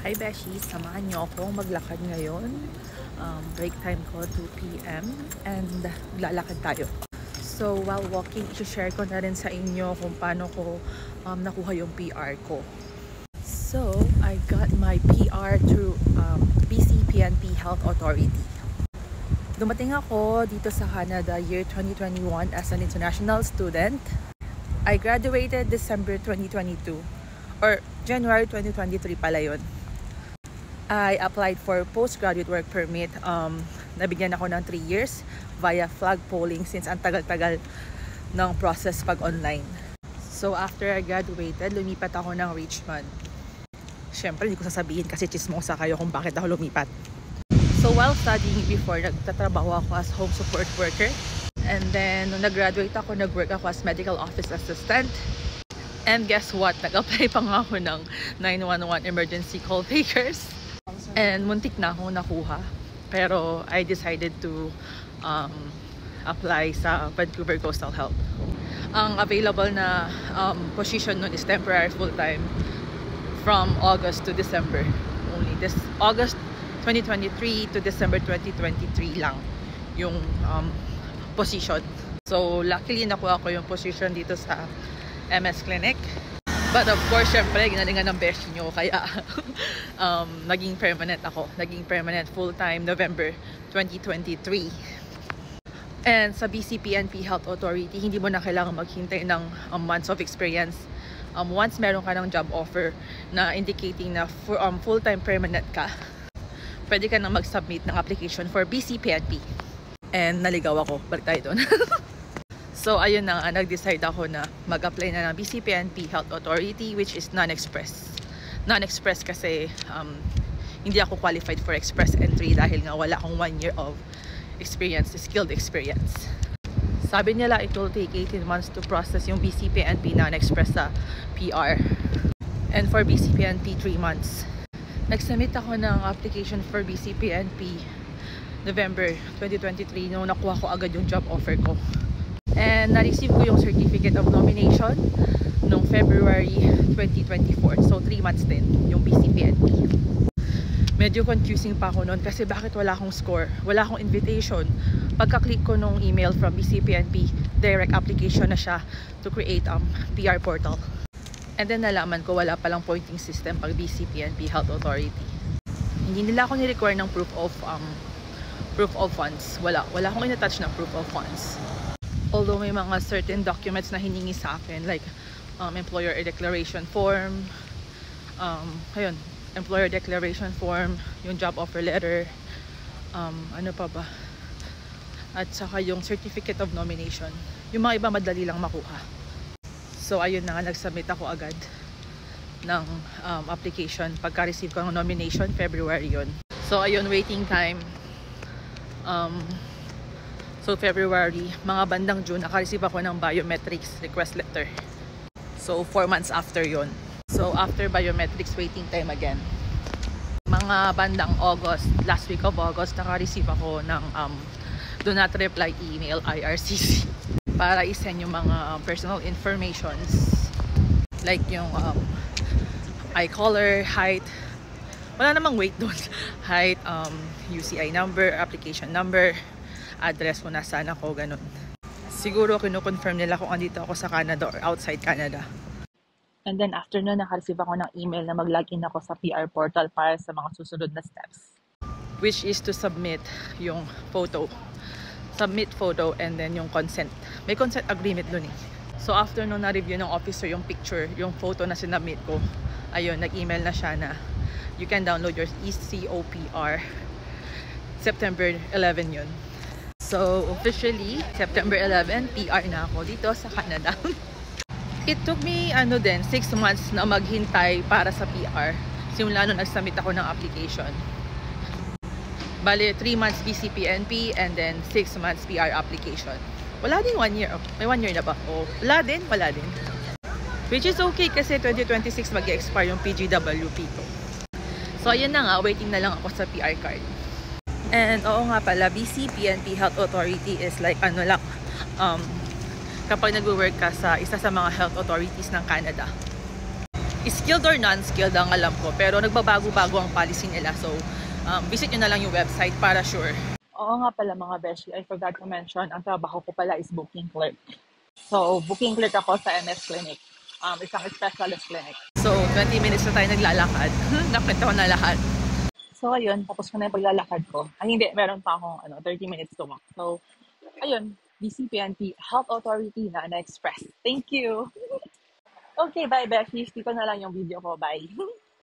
Hi Beshi, samahan niyo akong maglakad ngayon. Break time ko 2 PM and lalakad tayo. So while walking, i-share ko na rin sa inyo kung paano ko nakuha yung PR ko. So I got my PR through BC PNP Health Authority. Dumating ako dito sa Canada year 2021 as an international student. I graduated December 2022 or January 2023 pala yun. I applied for postgraduate work permit. Nabigyan ako ng 3 years via flag polling since ang tagal-tagal ng process pag online. So after I graduated, lumipat ako ng Richmond. Siyempre, hindi ko sasabihin kasi chismosa kayo kung bakit ako lumipat. So while studying before, nagtatrabaho ako as home support worker. And then, nung nag-graduate ako, nag-work ako as medical office assistant. And guess what? Nag-apply pa nga ako ng 911 emergency call takers. And muntik na akong nakuha. Pero I decided to apply sa Vancouver Coastal Health. Ang available na position nun is temporary full-time from August to December. Only this August 2023 to December 2023 lang yung position. So luckily nakuha ko yung position dito sa MS Clinic. But of course, syempre, ginalingan ng beshi nyo. Kaya, naging permanent ako. Naging permanent full-time November 2023. And sa BC PNP Health Authority, hindi mo na kailangan maghintay ng months of experience. Once meron ka ng job offer na indicating na full-time permanent ka, pwede ka na mag-submit ng application for BC PNP. And naligaw ako. Balik tayo doon. So ayun na, nag-decide ako na mag-apply na ng BC PNP Health Authority, which is non-express. Non-express kasi hindi ako qualified for express entry dahil nga wala akong 1 year of experience, skilled experience. Sabi nila it will take 18 months to process yung BC PNP non-express sa PR. And for BC PNP, 3 months. Nag-submit ako ng application for BC PNP November 2023 nung nakuha ko agad yung job offer ko. And na-receive ko yung certificate of nomination noong February 2024. So 3 months din yung BCPNP. Medyo confusing pa ako noon kasi bakit wala akong score, wala akong invitation. Pagka-click ko nung email from BCPNP, direct application na siya to create PR portal. And then nalaman ko wala palang pointing system pag BCPNP Health Authority. Hindi nila ako ni-require ng proof of funds. Wala akong in-attach na proof of funds. Although may mga certain documents na hiningi sa akin like employer declaration form, employer declaration form, yung job offer letter, ano pa ba, at saka yung certificate of nomination. Yung mga iba madali lang makuha. So ayun na nga, nag-submit ako agad ng application. Pagka-receive ko ng nomination, February yun. So ayun, waiting time. So February, mga bandang June, naka-receive ako ng biometrics request letter. So 4 months after yon. So after biometrics, waiting time again. Mga bandang August, last week of August, naka-receive ako ng do not reply email IRCC para isend yung mga personal informations like yung eye color, height. Wala namang weight doon. Height, UCI number, application number, address kung nasaan ako, ganun. Siguro kinukonfirm nila kung andito ako sa Canada or outside Canada. And then after nun, naka-receive ako ng email na mag-login ako sa PR portal para sa mga susunod na steps. Which is to submit yung photo. Submit photo and then yung consent. May consent agreement dun eh. So after nun, na-review ng officer yung picture, yung photo na sinubmit ko. Ayun, nag-email na siya na you can download your ECOPR. September 11 yun. So, officially, September 11, PR na ako dito sa Canada. It took me, 6 months na maghintay para sa PR. Simula nung nag-submit ako ng application. Bale, 3 months BCPNP and then 6 months PR application. Wala din 1 year. May 1 year na ba? Oh, wala din. Which is okay kasi 2026 mag-expire yung PGWP ko. So, ayan na nga. Waiting na lang ako sa PR card. And oo nga pala, BC PNP Health Authority is like kapag nagwo-work ka sa isa sa mga health authorities ng Canada. skilled or non-skilled ang alam ko, pero nagbabago-bago ang policy nila. So, visit nyo na lang yung website para sure. Oo nga pala mga beshi, I forgot to mention, ang trabaho ko pala is booking clerk. So, booking clerk ako sa MS Clinic. Isang specialist clinic. So, 20 minutes na tayo naglalakad. Nakita ko na lahat. So, ayun, tapos ko na yung paglalakad ko. Ay, hindi, meron pa akong 30 minutes to walk. So, ayun, BCPNP Health Authority na Express. Thank you! Okay, bye, besties. Dito na lang yung video ko. Bye!